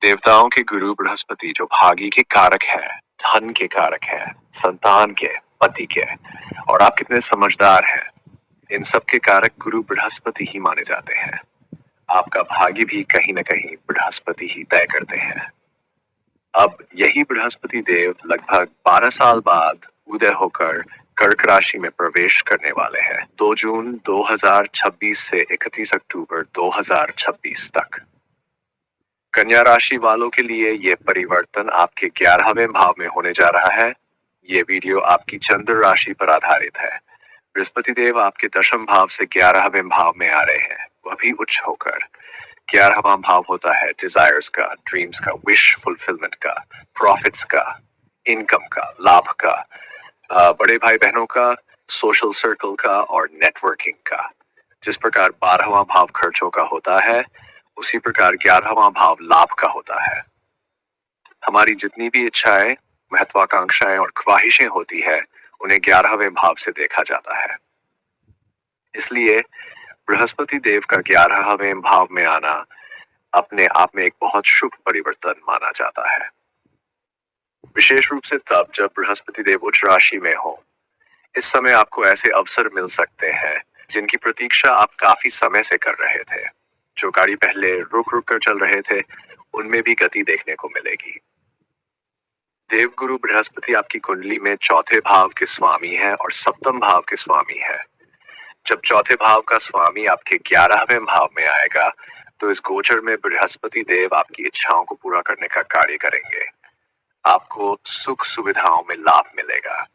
देवताओं के गुरु बृहस्पति जो भाग्य के कारक है, धन के कारक है, संतान के, पति के, और आप कितने समझदार हैं, इन सब के कारक गुरु बृहस्पति ही माने जाते हैं। आपका भाग्य भी कहीं न कहीं बृहस्पति ही तय करते हैं। अब यही बृहस्पति देव लगभग 12 साल बाद उदय होकर कर्क राशि में प्रवेश करने वाले हैं 2 जून 2026 से 31 अक्टूबर 2026 तक। कन्या राशि वालों के लिए ये परिवर्तन आपके 11वें भाव में होने जा रहा है। ये वीडियो आपकी चंद्र राशि पर आधारित है। बृहस्पति देव आपके 10वें भाव से 11वें भाव में आ रहे हैं, वह भी उच्च होकर। 11वां भाव होता है डिजायर्स का, ड्रीम्स का, विश फुलफिलमेंट का, प्रॉफिट्स का, इनकम का, लाभ का, बड़े भाई बहनों का, सोशल सर्कल का और नेटवर्किंग का। जिस प्रकार 12वां भाव खर्चों का होता है, उसी प्रकार 11वां भाव लाभ का होता है। हमारी जितनी भी इच्छाएं, महत्वाकांक्षाएं और ख्वाहिशें होती है, उन्हें 11वें भाव से देखा जाता है। इसलिए बृहस्पति देव का 11वें भाव में आना अपने आप में एक बहुत शुभ परिवर्तन माना जाता है। विशेष रूप से तब जब बृहस्पति देव उच्च राशि में हो। इस समय आपको ऐसे अवसर मिल सकते हैं जिनकी प्रतीक्षा आप काफी समय से कर रहे थे। जो गाड़ी पहले रुक रुक कर चल रहे थे, उनमें भी गति देखने को मिलेगी। देवगुरु बृहस्पति आपकी कुंडली में चौथे भाव के स्वामी है और सप्तम भाव के स्वामी है। जब चौथे भाव का स्वामी आपके 11वें भाव में आएगा, तो इस गोचर में बृहस्पति देव आपकी इच्छाओं को पूरा करने का कार्य करेंगे। आपको सुख सुविधाओं में लाभ मिलेगा।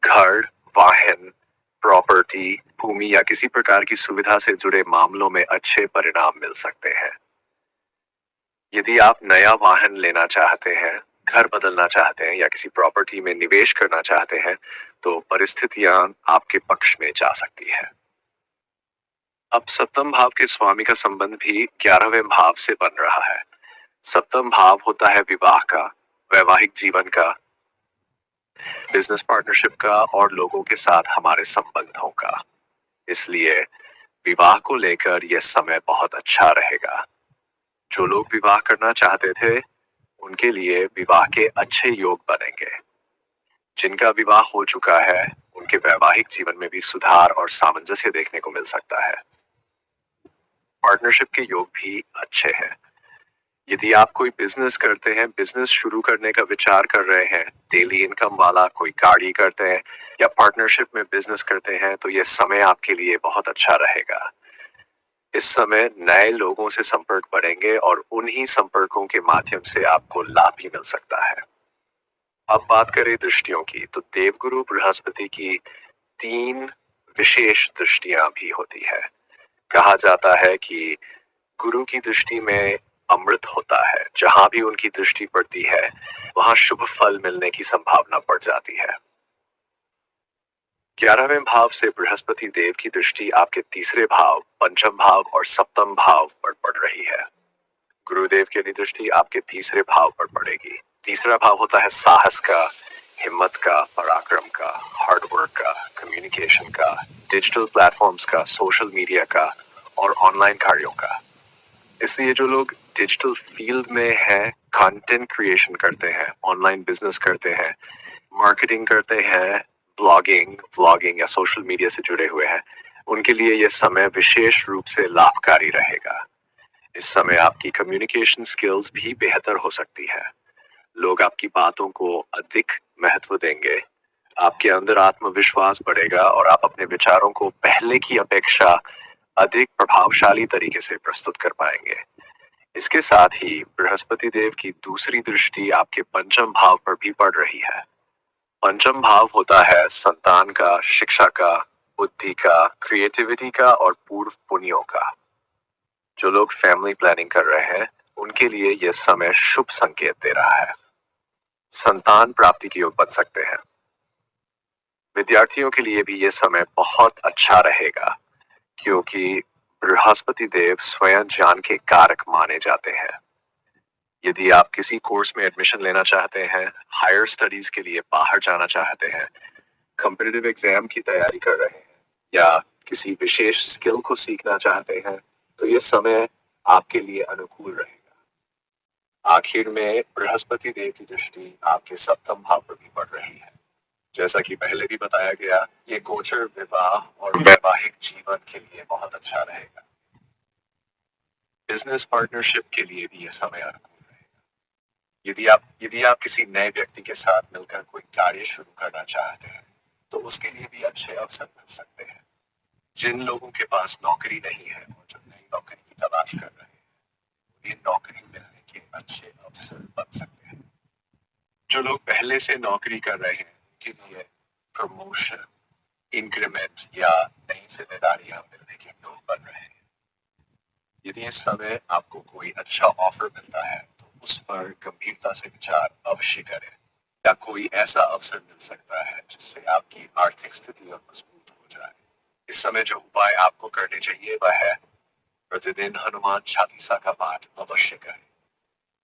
घर, वाहन, प्रॉपर्टी, भूमि या किसी प्रकार की सुविधा से जुड़े मामलों में अच्छे परिणाम मिल सकते हैं। यदि आप नया वाहन लेना चाहते हैं, घर बदलना चाहते हैं या किसी प्रॉपर्टी में निवेश करना चाहते हैं, तो परिस्थितियां आपके पक्ष में जा सकती है। अब सप्तम भाव के स्वामी का संबंध भी 11वें भाव से बन रहा है। सप्तम भाव होता है विवाह का, वैवाहिक जीवन का, बिजनेस पार्टनरशिप का और लोगों के साथ हमारे संबंधों का। इसलिए विवाह को लेकर यह समय बहुत अच्छा रहेगा। जो लोग विवाह करना चाहते थे, उनके लिए विवाह के अच्छे योग बनेंगे। जिनका विवाह हो चुका है, उनके वैवाहिक जीवन में भी सुधार और सामंजस्य देखने को मिल सकता है। पार्टनरशिप के योग भी अच्छे हैं। यदि आप कोई बिजनेस करते हैं, बिजनेस शुरू करने का विचार कर रहे हैं, डेली इनकम वाला कोई गाड़ी करते हैं या पार्टनरशिप में बिजनेस करते हैं, तो यह समय आपके लिए बहुत अच्छा रहेगा। इस समय नए लोगों से संपर्क बढ़ेंगे और उन्हीं संपर्कों के माध्यम से आपको लाभ भी मिल सकता है। अब बात करें दृष्टियों की, तो देवगुरु बृहस्पति की 3 विशेष दृष्टियां भी होती है। कहा जाता है कि गुरु की दृष्टि में अमृत होता है। जहां भी उनकी दृष्टि पड़ती है, वहां शुभ फल मिलने की संभावना बढ़ जाती है। 11वें भाव से बृहस्पति देव की दृष्टि आपके तीसरे भाव, पंचम भाव और सप्तम भाव पर पड़ रही है। गुरुदेव की दृष्टि आपके तीसरे भाव पर पड़ेगी। तीसरा भाव होता है साहस का, हिम्मत का, पराक्रम का, हार्डवर्क का, कम्युनिकेशन का, डिजिटल प्लेटफॉर्म्स का, सोशल मीडिया का और ऑनलाइन कार्यों का। इसलिए जो लोग डिजिटल फील्ड में हैं, कंटेंट क्रिएशन करते हैं, ऑनलाइन बिजनेस करते हैं, मार्केटिंग करते हैं, ब्लॉगिंग, व्लॉगिंग या सोशल मीडिया से जुड़े हुए हैं, उनके लिए यह समय विशेष रूप से लाभकारी रहेगा। इस समय आपकी कम्युनिकेशन स्किल्स भी बेहतर हो सकती है। लोग आपकी बातों को अधिक महत्व देंगे। आपके अंदर आत्मविश्वास बढ़ेगा और आप अपने विचारों को पहले की अपेक्षा अधिक प्रभावशाली तरीके से प्रस्तुत कर पाएंगे। इसके साथ ही बृहस्पति देव की दूसरी दृष्टि आपके पंचम भाव पर भी पड़ रही है। पंचम भाव होता है संतान का, शिक्षा का, बुद्धि का, क्रिएटिविटी का और पूर्व पुण्यों का। जो लोग फैमिली प्लानिंग कर रहे हैं, उनके लिए यह समय शुभ संकेत दे रहा है। संतान प्राप्ति के योग बन सकते हैं। विद्यार्थियों के लिए भी यह समय बहुत अच्छा रहेगा, क्योंकि बृहस्पति देव स्वयं ज्ञान के कारक माने जाते हैं। यदि आप किसी कोर्स में एडमिशन लेना चाहते हैं, हायर स्टडीज के लिए बाहर जाना चाहते हैं, कॉम्पिटिटिव एग्जाम की तैयारी कर रहे हैं या किसी विशेष स्किल को सीखना चाहते हैं, तो यह समय आपके लिए अनुकूल रहेगा। आखिर में बृहस्पति देव की दृष्टि आपके सप्तम भाव पर भी पड़ रही है। जैसा कि पहले भी बताया गया, ये गोचर विवाह और वैवाहिक जीवन के लिए बहुत अच्छा रहेगा। बिजनेस पार्टनरशिप के लिए भी ये समय अनुकूल है। यदि आप किसी नए व्यक्ति के साथ मिलकर कोई कार्य शुरू करना चाहते हैं, तो उसके लिए भी अच्छे अवसर मिल सकते हैं। जिन लोगों के पास नौकरी नहीं है और जो नई नौकरी की तलाश कर रहे हैं, उन्हें नौकरी मिलने के अच्छे अवसर बन सकते हैं। जो लोग पहले से नौकरी कर रहे हैं, उनके लिए प्रमोशन, इंक्रीमेंट या नई जिम्मेदारियां मिलने के योग बन रहे हैं। यदि इस समय आपको कोई अच्छा ऑफर मिलता है, तो उस पर गंभीरता से विचार अवश्य करें। या कोई ऐसा अवसर मिल सकता है जिससे आपकी आर्थिक स्थिति और मजबूत हो जाए। इस समय जो उपाय आपको करने चाहिए वह है, प्रतिदिन हनुमान चालीसा का पाठ अवश्य करें।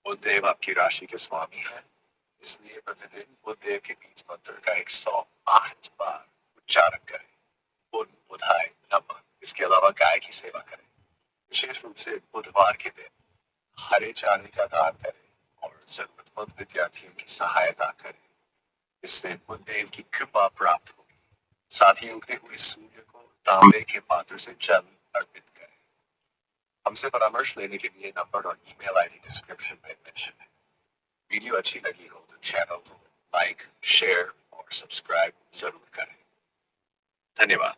बुधदेव आपकी राशि के स्वामी है, इसलिए प्रतिदिन बुधदेव के बीज मंत्र का 108 बार उच्चारण करें। बुध बुधाय नमः। इसके अलावा गाय की सेवा करें। विशेष रूप से बुधवार के दिन हरे चारे का दान करें और जरूरतमंद विद्यार्थियों की सहायता करें। इससे बुधदेव की कृपा प्राप्त होगी। साथ ही उगते हुए सूर्य को तांबे के पात्र से जल अर्पित करें। हमसे परामर्श लेने के लिए नंबर और ईमेल आईडी डिस्क्रिप्शन में मेंशन है। वीडियो अच्छी लगी हो तो चैनल को लाइक, शेयर और सब्सक्राइब जरूर करें। धन्यवाद।